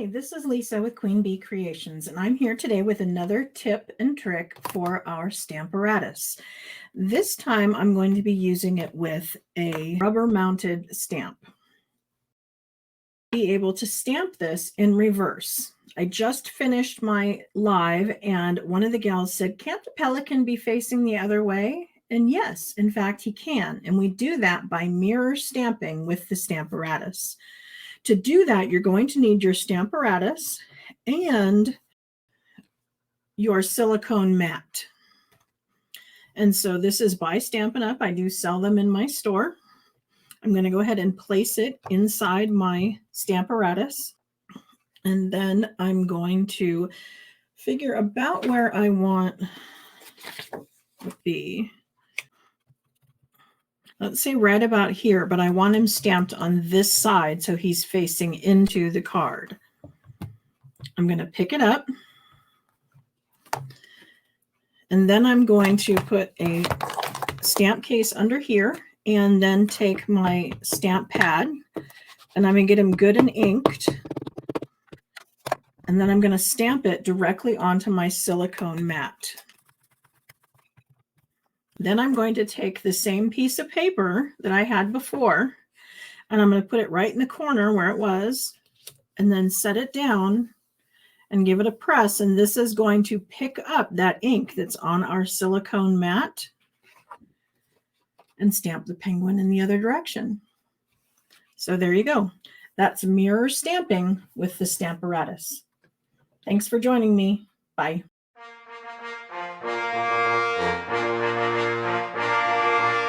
Hi, this is Lisa with Queen Bee Creations, and I'm here today with another tip and trick for our Stamparatus. This time I'm going to be using it with a rubber-mounted stamp. Be able to stamp this in reverse. I just finished my live, and one of the gals said, "Can't the pelican be facing the other way?" And yes, in fact, he can. And we do that by mirror stamping with the Stamparatus. To do that, you're going to need your Stamparatus and your silicone mat. And so this is by Stampin Up. I do sell them in my store. I'm going to go ahead and place it inside my Stamparatus. And then I'm going to figure about where I want it be. Let's say right about here, but I want him stamped on this side so he's facing into the card. I'm going to pick it up. And then I'm going to put a stamp case under here and then take my stamp pad and I'm going to get him good and inked. And then I'm going to stamp it directly onto my silicone mat. Then I'm going to take the same piece of paper that I had before, and I'm going to put it right in the corner where it was, and then set it down and give it a press. And this is going to pick up that ink that's on our silicone mat and stamp the penguin in the other direction. So there you go. That's mirror stamping with the Stamparatus. Thanks for joining me. Bye.